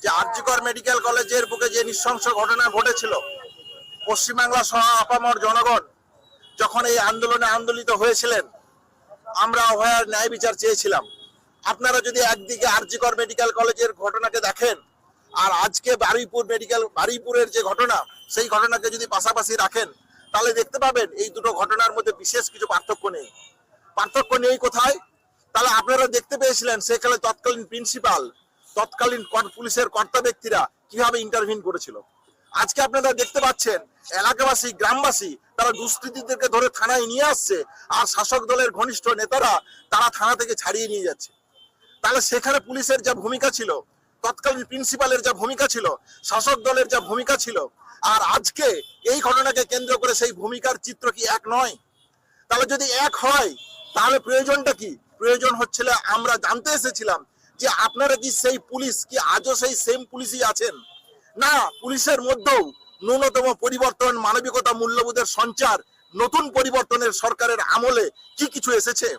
যে আরজিকর মেডিকেল কলেজের বুকে যে নৃশংস ঘটনা ঘটেছিল, পশ্চিমবাংলা সহ আপামর জনগণ যখন এই আন্দোলনে আন্দোলিত হয়েছিলেন, আমরা অভয়ার ন্যায় বিচার চেয়েছিলাম। আপনারা যদি একদিকে আরজিকর মেডিকেল কলেজের ঘটনাকে দেখেন আর আজকে বারুইপুরের যে ঘটনা, সেই ঘটনাকে যদি পাশাপাশি রাখেন, তাহলে দেখতে পাবেন এই দুটো ঘটনার মধ্যে বিশেষ কিছু পার্থক্য নেই। পার্থক্য নেই কোথায়? তাহলে আপনারা দেখতে পেয়েছিলেন সেখানে তৎকালীন প্রিন্সিপাল, তৎকালীন পুলিশের কর্তা ব্যক্তিরা কিভাবে ইন্টারভিন করেছিল। আজকে আপনারা দেখতে পাচ্ছেন এলাকাবাসী, গ্রামবাসী তারা দুষ্কৃতীদেরকে ধরে থানায় নিয়ে আসছে, আর শাসক দলের ঘনিষ্ঠ নেতারা তারা থানা থেকে ছাড়িয়ে নিয়ে যাচ্ছে। তাহলে সেখানে পুলিশের যা ভূমিকা ছিল, তৎকালীন প্রিন্সিপালের যা ভূমিকা ছিল, শাসক দলের যা ভূমিকা ছিল, আর আজকে এই ঘটনাকে কেন্দ্র করে সেই ভূমিকার চিত্র কি এক নয়? তাহলে যদি এক হয়, তাহলে প্রয়োজনটা কি? প্রয়োজন হচ্ছিল, আমরা জানতে এসেছিলাম যে আপনারা কি সেই পুলিশ কি আজও সেই সেম পুলিশই আছেন না? পুলিশের মধ্যেও ন্যূনতম পরিবর্তন, মানবিকতা, মূল্যবোধের সঞ্চার, নতুন পরিবর্তনের সরকারের আমলে কি কিছু এসেছে?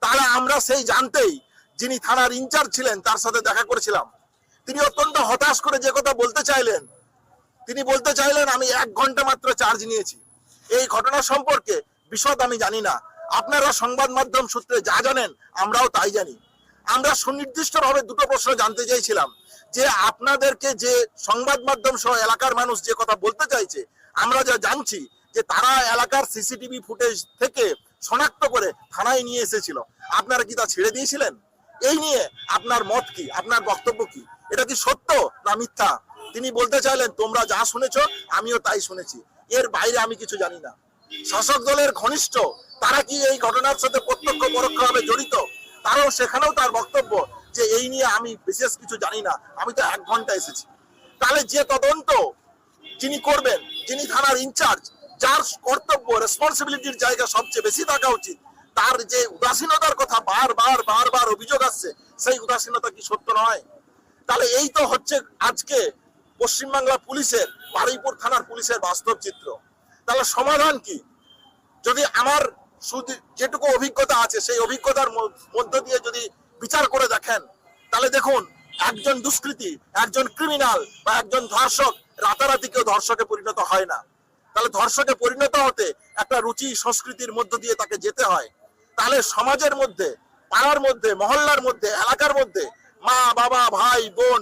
তাহলে আমরা সেই জানতেই যিনি থানার ইনচার্জ ছিলেন তার সাথে দেখা করেছিলাম। তিনি অত্যন্ত হতাশ করে যে কথা বলতে চাইলেন, তিনি বলতে চাইলেন আমি 1 ঘন্টা মাত্র চার্জ নিয়েছি। এই ঘটনা সম্পর্কে বিশদ আমি জানি না, আপনারা সংবাদ মাধ্যম সূত্রে যা জানেন আমরাও তাই জানি। আমরা সুনির্দিষ্টভাবে দুটো প্রশ্ন জানতে চাইছিলাম যে আপনাদেরকে যে সংবাদ মাধ্যম সহ এলাকার মানুষ যে কথা বলতে চাইছে, আমরা যা জানছি যে তারা এলাকার সিসিটিভি ফুটেজ থেকে শনাক্ত করে থানায় নিয়ে এসেছিল, আপনারা কি তা ছেড়ে দিয়েছিলেন? এই নিয়ে আপনার মত কি, আপনার বক্তব্য কি? এটা কি সত্য না মিথ্যা? তিনি বলতে চাইলেন তোমরা যা শুনেছো আমিও তাই শুনেছি, এর বাইরে আমি কিছু জানি না। শাসক দলের ঘনিষ্ঠ তারা কি এই ঘটনার সাথে প্রত্যক্ষ পরোক্ষভাবে জড়িত? তারাও সেখানেও তার বক্তব্য যে এই নিয়ে আমি বিশেষ কিছু জানি না, আমি তো 1 ঘন্টা এসেছি। তাহলে যে তদন্ত যিনি করবেন, যিনি থানার ইনচার্জ, যার কর্তব্য রেসপন্সিবিলিটির জায়গা সবচেয়ে বেশি থাকা উচিত, তার যে উদাসীনতার কথা বারবার অভিযোগ আসছে, সেই উদাসীনতা কি সত্য নয়? তাহলে এই তো হচ্ছে আজকে পশ্চিমবাংলা পুলিশের, বারুইপুর থানার পুলিশের বাস্তব চিত্র। তাহলে সমাধান কি? যদি আমার যেটুকু অভিজ্ঞতা আছে সেই অভিজ্ঞতার মধ্য দিয়ে যদি বিচার করে দেখেন, তাহলে দেখুন একজন দুষ্কৃতী, একজন ক্রিমিনাল বা একজন ধর্ষক রাতারাতি কেউ ধর্ষকে পরিণত হয় না। তাহলে ধর্ষকে পরিণত হতে একটা রুচি সংস্কৃতির মধ্য দিয়ে তাকে যেতে হয়। তাহলে সমাজের মধ্যে, পাড়ার মধ্যে, মহল্লার মধ্যে, এলাকার মধ্যে মা, বাবা, ভাই, বোন,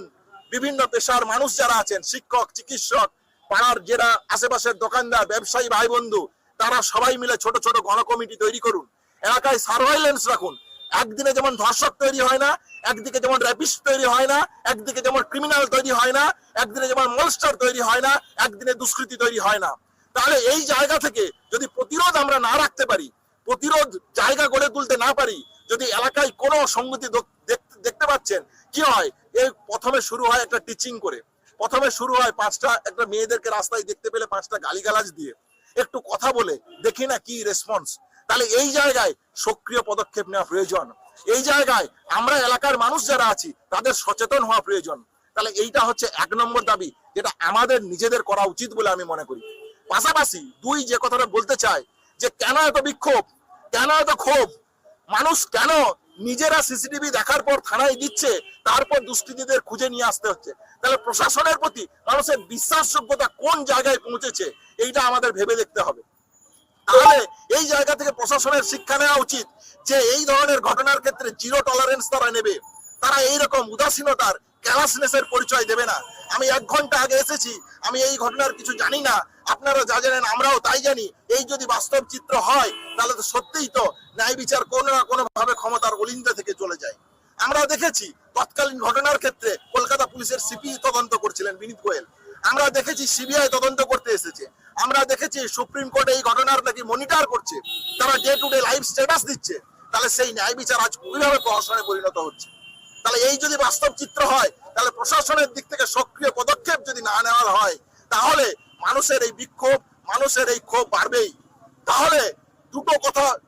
বিভিন্ন পেশার মানুষ যারা আছেন, শিক্ষক, চিকিৎসক, পাড়ার যারা আশেপাশের দোকানদার, ব্যবসায়ী ভাই বন্ধু, তারা সবাই মিলে ছোট ছোট গণকমিটি তৈরি করুন, এলাকায় সার্ভাইলেন্স রাখুন। একদিনে যেমন ধর্ষক তৈরি হয় না, একদিকে যেমন র্যাপিস্ট তৈরি হয় না, একদিকে যেমন ক্রিমিনাল তৈরি হয় না, একদিনে যেমন মনস্টার তৈরি হয় না, একদিনে দুষ্কৃতী তৈরি হয় না। তাহলে এই জায়গা থেকে যদি প্রতিরোধ আমরা না রাখতে পারি, প্রতিরোধ জায়গা গড়ে তুলতে না পারি, যদি এলাকায় কোনো সংগতি দেখতে পাচ্ছেন কি হয়, এই প্রথমে শুরু হয় একটা টিচিং করে, প্রথমে শুরু হয় 5টা একটা মেয়েদেরকে রাস্তায় দেখতে পেলে 5টা গালিগালাজ দিয়ে, একটু কথা বলে দেখি না কি রেসপন্স। তাহলে এই জায়গায় সক্রিয় পদক্ষেপ নেওয়া প্রয়োজন। এই জায়গায় আমরা এলাকার মানুষ যারা আছি তাদের সচেতন হওয়া প্রয়োজন। তাহলে এইটা হচ্ছে 1 নম্বর দাবি, যেটা আমাদের নিজেদের করা উচিত বলে আমি মনে করি। পাশাপাশি 2 যে কথাটা বলতে চাই যে কেন এত বিক্ষোভ, কেন এত ক্ষোভ, মানুষ কেন নিজেরা সিসিটিভি দেখার পর থানায় দিচ্ছে, তারপর দুষ্কৃতীদের খুঁজে নিয়ে আসতে হচ্ছে? তাহলে প্রশাসনের প্রতি মানুষের বিশ্বাসযোগ্যতা কোন জায়গায় পৌঁছেছে, এইটা আমাদের ভেবে দেখতে হবে। তাহলে এই জায়গা থেকে প্রশাসনের শিক্ষা নেওয়া উচিত যে এই ধরনের ঘটনার ক্ষেত্রে 0 টলারেন্স তারা নেবে। তারা এইরকম উদাসীনতার, ক্যালাসনেসের পরিচয় দেবে না। আমি 1 ঘন্টা আগে এসেছি, আমি এই ঘটনার কিছু জানি না, আপনারা যা জানেন আমরাও তাই জানি। এই যদি বাস্তব চিত্র হয়, তাহলে তো সত্যিই তো ন্যায় বিচার কোনো না কোনো ভাবে ক্ষমতার অলিন্দে থেকে চলে যায়। আমরা দেখেছি তৎকালীন ঘটনার ক্ষেত্রে কলকাতা পুলিশের সিপি তদন্ত করছিলেন বিনীত গোয়েল, আমরা দেখেছি সিবিআই তদন্ত করতে এসেছে, আমরা দেখেছি সুপ্রিম কোর্ট এই ঘটনার নাকি মনিটর করছে, তারা day to day live status দিচ্ছে। তাহলে সেই ন্যায় বিচার আজ কিভাবে প্রশাসনে পরিণত হচ্ছে? তাহলে এই যদি বাস্তব চিত্র হয়, তাহলে প্রশাসনের দিক থেকে সক্রিয় পদক্ষেপ যদি না নেওয়া হয়, তাহলে মানুষের এই বিক্ষোভ, মানুষের এই ক্ষোভ বাড়বেই। তাহলে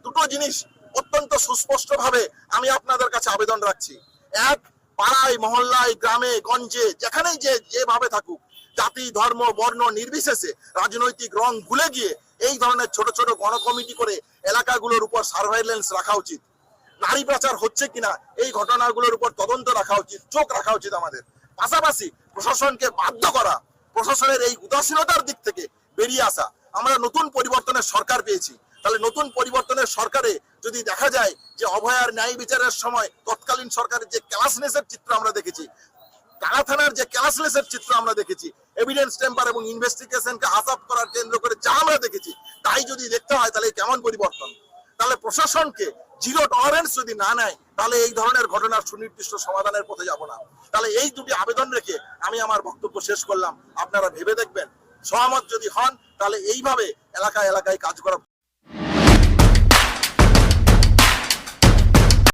দুটো জিনিস অত্যন্ত সুস্পষ্টভাবে আমি আপনাদের কাছে আবেদন রাখছি। 1, পাড়ায়, মহল্লায়, গ্রামে গঞ্জে যেখানেই যেভাবে থাকুক, জাতি, ধর্ম, বর্ণ নির্বিশেষে রাজনৈতিক রং ভুলে গিয়ে এই ধরনের ছোট ছোট গণকমিটি করে এলাকাগুলোর উপর সার্ভাইলেন্স রাখা উচিত। নারী পাচার হচ্ছে কিনা এই ঘটনাগুলোর উপর তদন্ত রাখা উচিত, চোখ রাখা উচিত আমাদের। পাশাপাশি প্রশাসনকে বাধ্য করা, প্রশাসনের এই উদাসীনতার দিক থেকে বেরিয়ে আসা। আমরা নতুন পরিবর্তনের সরকার পেয়েছি, তাহলে নতুন পরিবর্তনের সরকারে যদি দেখা যায় যে অভয়ার ন্যায় বিচারের সময় তৎকালীন সরকারের যে ক্লাসনেসের চিত্র আমরা দেখেছি, টানা থানার যে ক্লাসলেসের চিত্র আমরা দেখেছি, এভিডেন্স টেম্পার এবং ইনভেস্টিগেশনকে হাসাব করার কেন্দ্র করে যা আমরা দেখেছি, তাই যদি দেখতে হয় তাহলে কেমন পরিবর্তন। তাহলে প্রশাসনকে জিরো টলারেন্স যদি না নেয়, তাহলে এই ধরনের ঘটনার সুনির্দিষ্ট সমাধানের পথে যাব না। তাহলে এই দুটি আবেদন রেখে আমি আমার বক্তব্য শেষ করলাম। আপনারা ভেবে দেখবেন, সহমত যদি হন তাহলে এইভাবে এলাকায় এলাকায় কাজ করা